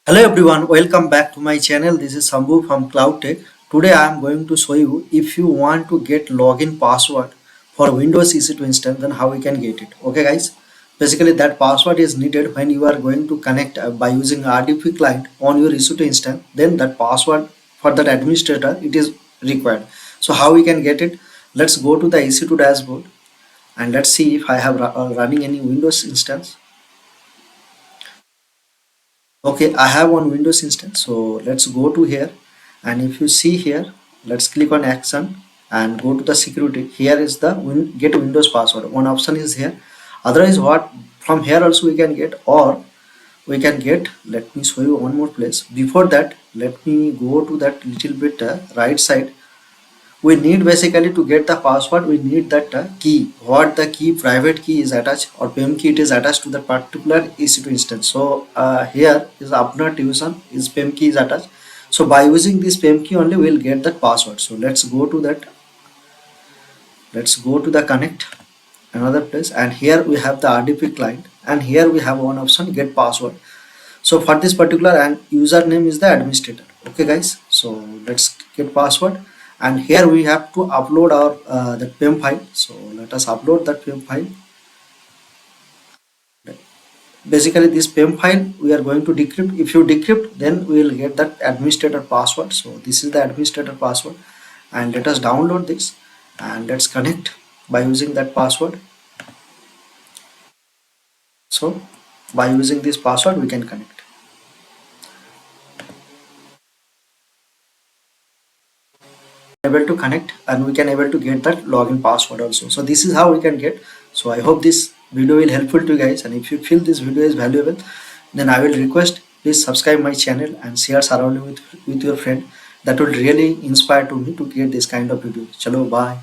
Hello everyone, welcome back to my channel. This is Sambhu from Cloud Tech. Today I am going to show you if you want to get login password for Windows EC2 instance, then how we can get it. Okay guys, basically that password is needed when you are going to connect by using RDP client on your EC2 instance. Then that password for that administrator it is required. So how we can get it? Let's go to the EC2 dashboard and let's see if I have running any Windows instance. Okay, I have one Windows instance, so let's go to here, and if you see here, let's click on action and go to the security. Here is the get Windows password. One option is here. Otherwise, what from here also we can get, or we can get, let me show you one more place. Before that, let me go to that little bit right side. We need basically to get the password, we need that key, what the key private key is attached, or PEM key it is attached to the particular EC2 instance. So here is Abner Tucson is PEM key is attached. So by using this PEM key only we will get that password. So let's go to that, let's go to the connect another place, and here we have the RDP client, and here we have one option get password. So for this particular, and username is the administrator. Okay guys, so let's get password, and here we have to upload our that PEM file. So let us upload that PEM file. Basically this PEM file we are going to decrypt. If you decrypt, then we will get that administrator password. So this is the administrator password, and let us download this and let's connect by using that password. So by using this password we can connect. Able to connect, and we can able to get that login password also. So this is how we can get. So I hope this video will helpful to you guys, and if you feel this video is valuable, then I will request please subscribe my channel and share surrounding with your friend. That will really inspire to me to create this kind of video. Chalo, bye.